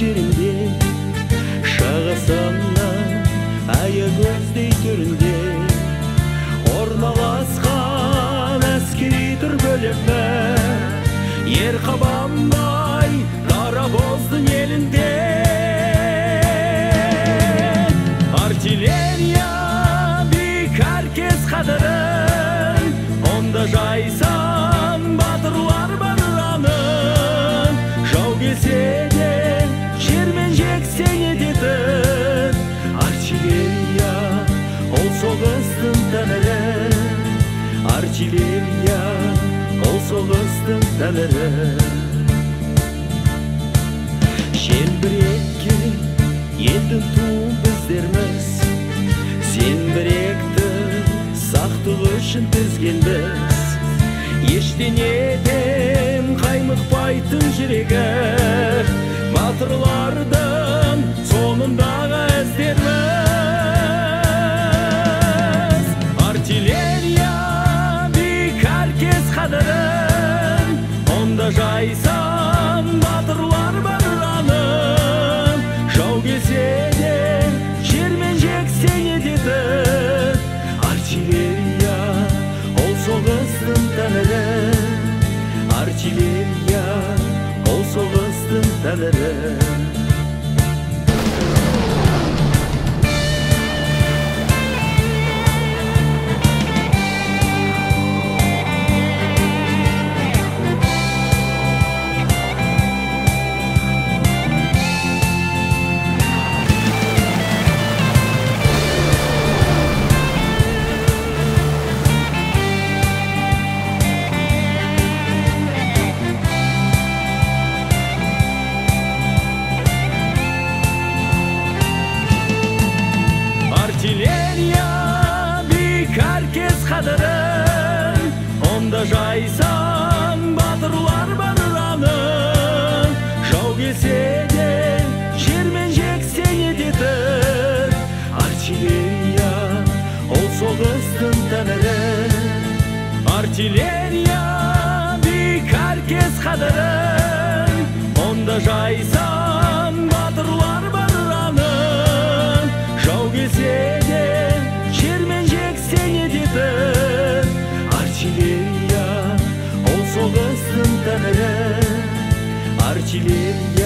жерінде, шағасамнан аяқ көздей түрінде орналасқан әскери дүрбелеңі ер қабанбай дарабоздың елінде. Артиллерия бик әркез қадырын, онда жайсан батырлар барланын. Жау келсе де жермен жексен ететін артиллерия ол соғыстың тәңірі. Артиллерия ол соғыстың тәңірі. Желбірекке елдің туын біздерміз, зеңбіректі сақтық үшін тізгенбіз. Ештенеден қаймықпайтын жүрегі батырлардың соңындағы іздерміз. Артиллерия бик әркез қадырын, онда жайсан батырлар барланын. Жау келсе де жермен жексен ететін артиллерия ол соғыстың тәңірі. Артиллерия ол соғыстың тәңірі. Артиллерия бик әркез қадырын, онда жайсан батырлар барланын. Жау келсе де жермен жексен ететін артиллерия ол соғыстың тәңірі. Артиллерия бик әркез қадырын, онда жайсан батырлар барланын. Жау келсе де жермен жексен ететін артиллерия ол соғыстың тәңірі. Артиллерия